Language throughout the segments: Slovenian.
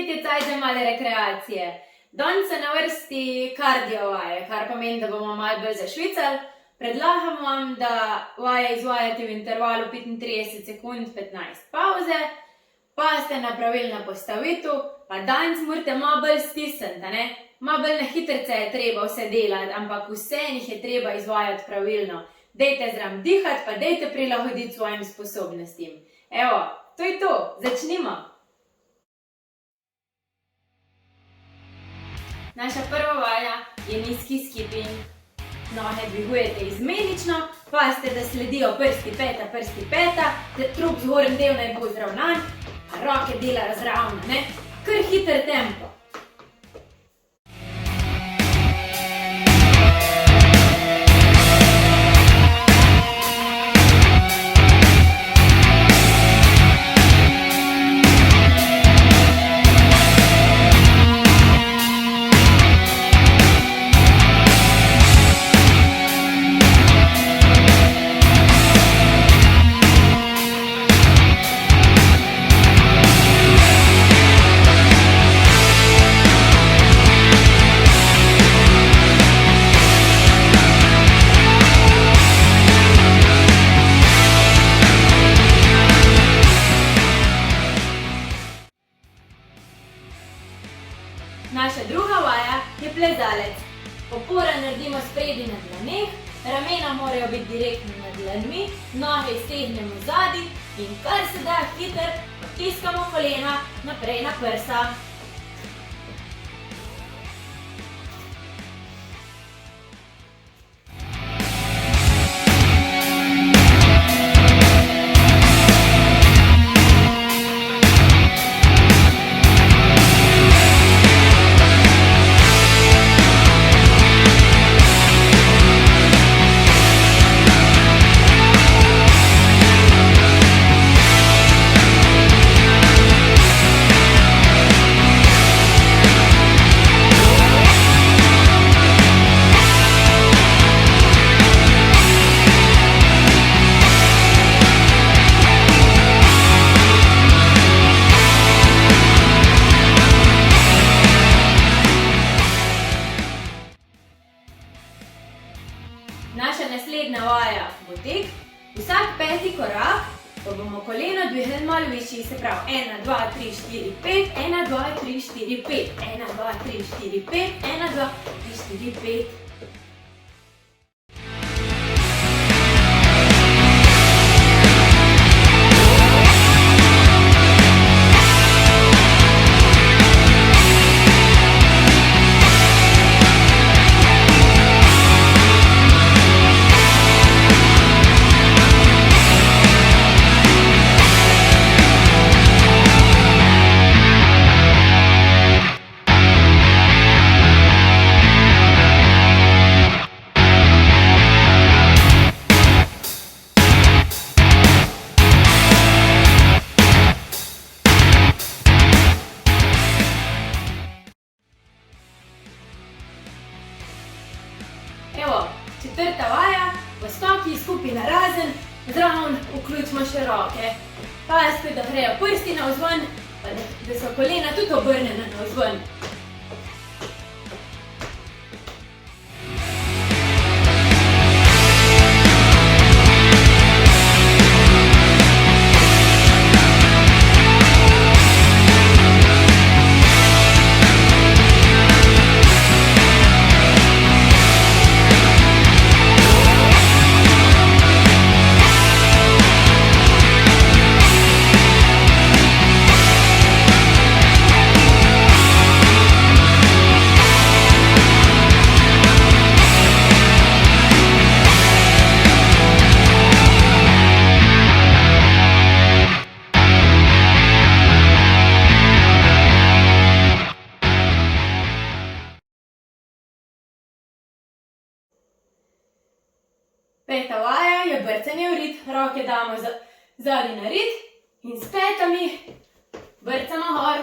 spet je cajt za male rekreacije. Danes so na vrsti kardio vaje, kar pomeni, da bomo malo bolj zašvicali. Predlagam vam, da vaje izvajate v intervalu 35 sekund, 15 pauze, pa ste na pravilno postavitev, pa danes morate malo bolj stisniti, ne? Malo bolj na hitrice je treba vse delati, ampak vse njih je treba izvajati pravilno. Dajte zraven dihati, pa dajte prilagoditi svojim sposobnostim. Evo, to je to, začnimo! Naša prva vaja je nizki skipping. Noge dvigujete izmenično, pazite, da sledijo prsti peta, trup zgornji del naj bo zravnan, a roke delajo zravno, ne? Kar hiter tempo. Naša druga vaja je plezalec. Opora naredimo spredi na dlaneh, ramena morajo biti direktno nad dlanmi, noge iztegnemo zadaj in kar se da hiter potiskamo kolena naprej na prsa. Naša naslednja vaja bo tek. Vsak peti korak pa bomo koleno dvignili malo višji, se pravi 1, 2, 3, 4, 5, 1, 2, 3, 4, 5, 1, 2, 3, 4, 5, 1, 2, 3, 4, 5. Evo, četrta vaja, poskoki skupaj narazen, zraven vključimo še roke. Pazite, da grejo prsti navzven, pa da so kolena tudi obrnjena navzven. Peta vaja je brcanje v rit, roke damo zadaj na rit in s petami brcamo gor.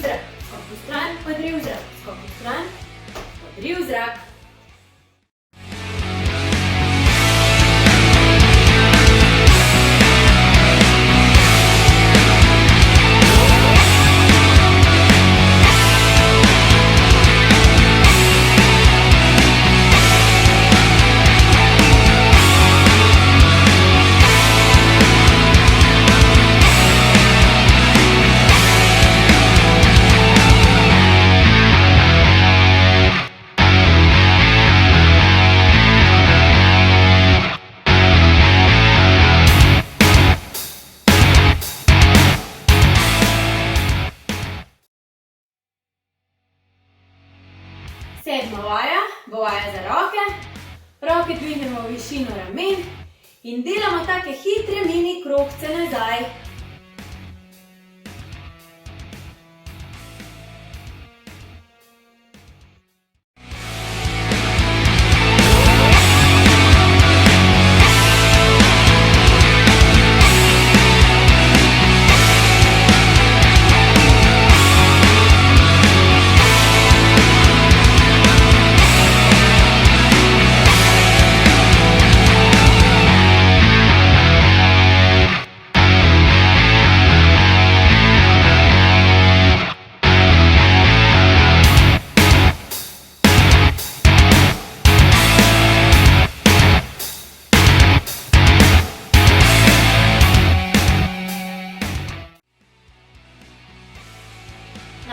zrak, skok v stran, odriv zrak, skok v stran, odriv zrak. Sedma vaja bo vaja za roke. Roke dvignemo v višino ramen in delamo take hitre mini krogce nazaj.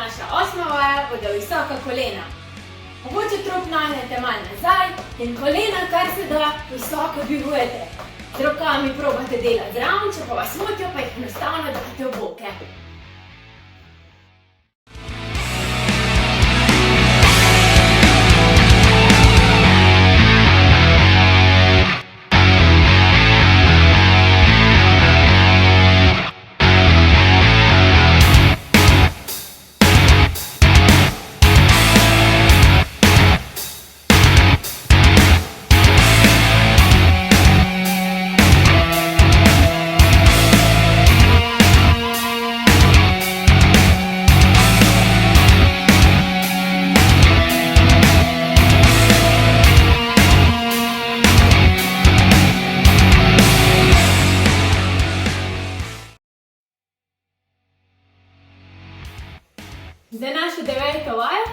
Naša osma vaja bodo visoka kolena. Mogoče trop nagnete malo nazaj in kolena kar se da visoko dvigujete. Z rokami probate delati zraven, če pa vas motijo, pa jih enostavno date v boke. Za našo deveto vajo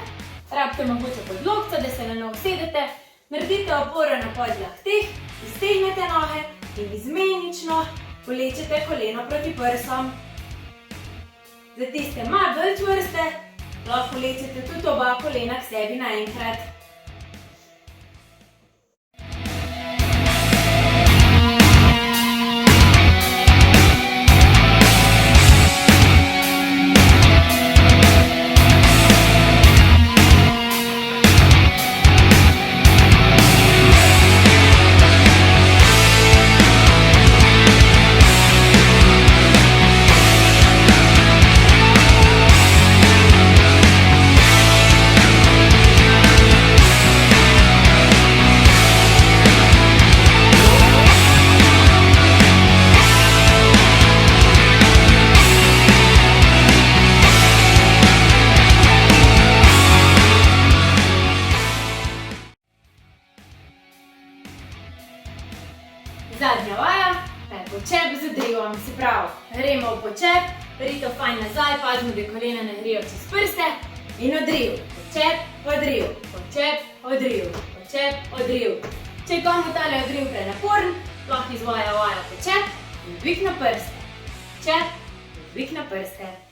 rabite mogoče podlokco, da se na njo usedete, naredite oporo na podlakteh, iztegnete noge in izmenično vlečete koleno proti prsom. Za tiste malo bolj čvrste, lahko vlečete tudi oba kolena k sebi naenkrat. Zadnja vaja pa je počep z odrivom, se pravi, gremo v počep, perito fajn nazaj, pazimo, da kolena ne grejo čez prste in odriv, počep, odriv, počep, odriv, počep, odriv. Če je komu tale odriv prenaporen, lahko izvaja vaja počep in dvig na prste, počep in dvig na prste.